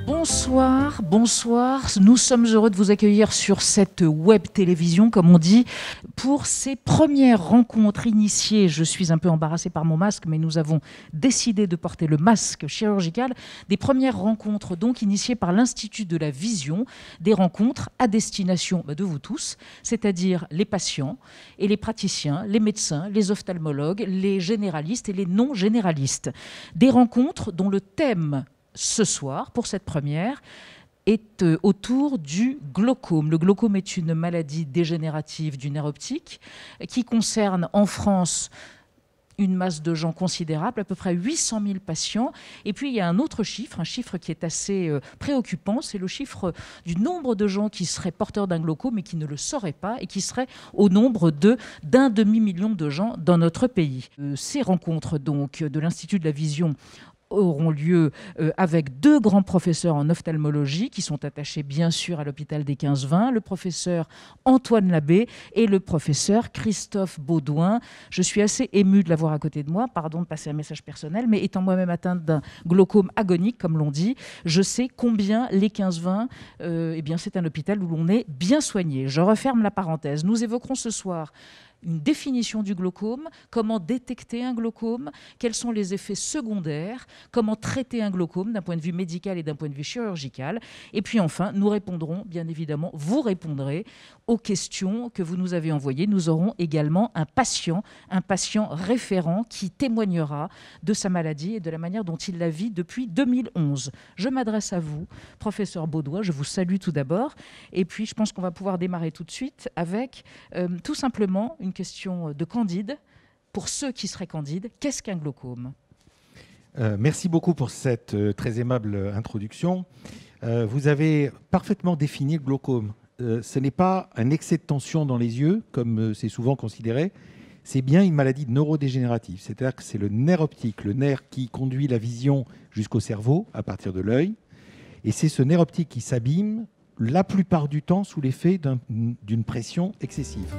Bonsoir, bonsoir. Nous sommes heureux de vous accueillir sur cette web télévision, comme on dit, pour ces premières rencontres initiées. Je suis un peu embarrassée par mon masque, mais nous avons décidé de porter le masque chirurgical. Des premières rencontres donc initiées par l'Institut de la Vision, des rencontres à destination de vous tous, c'est-à-dire les patients et les praticiens, les médecins, les ophtalmologues, les généralistes et les non-généralistes. Des rencontres dont le thème ce soir, pour cette première, est autour du glaucome. Le glaucome est une maladie dégénérative du nerf optique qui concerne en France une masse de gens considérable, à peu près 800 000 patients. Et puis il y a un autre chiffre, un chiffre qui est assez préoccupant, c'est le chiffre du nombre de gens qui seraient porteurs d'un glaucome et qui ne le sauraient pas, et qui serait au nombre d'un demi-million de gens dans notre pays. Ces rencontres donc de l'Institut de la Vision auront lieu avec deux grands professeurs en ophtalmologie qui sont attachés bien sûr à l'hôpital des 15-20, le professeur Antoine Labbé et le professeur Christophe Baudouin. Je suis assez émue de l'avoir à côté de moi, pardon de passer un message personnel, mais étant moi-même atteinte d'un glaucome agonique, comme l'on dit, je sais combien les 15-20, eh bien c'est un hôpital où l'on est bien soigné. Je referme la parenthèse. Nous évoquerons ce soir une définition du glaucome, comment détecter un glaucome, quels sont les effets secondaires, comment traiter un glaucome d'un point de vue médical et d'un point de vue chirurgical. Et puis enfin, nous répondrons, bien évidemment, vous répondrez aux questions que vous nous avez envoyées. Nous aurons également un patient référent qui témoignera de sa maladie et de la manière dont il la vit depuis 2011. Je m'adresse à vous, professeur Baudouin, je vous salue tout d'abord. Et puis, je pense qu'on va pouvoir démarrer tout de suite avec tout simplement une question de Candide. Pour ceux qui seraient candides, qu'est-ce qu'un glaucome ? Merci beaucoup pour cette très aimable introduction. Vous avez parfaitement défini le glaucome. Ce n'est pas un excès de tension dans les yeux, comme c'est souvent considéré. C'est bien une maladie neurodégénérative. C'est-à-dire que c'est le nerf optique, le nerf qui conduit la vision jusqu'au cerveau, à partir de l'œil. Et c'est ce nerf optique qui s'abîme la plupart du temps sous l'effet d'une pression excessive.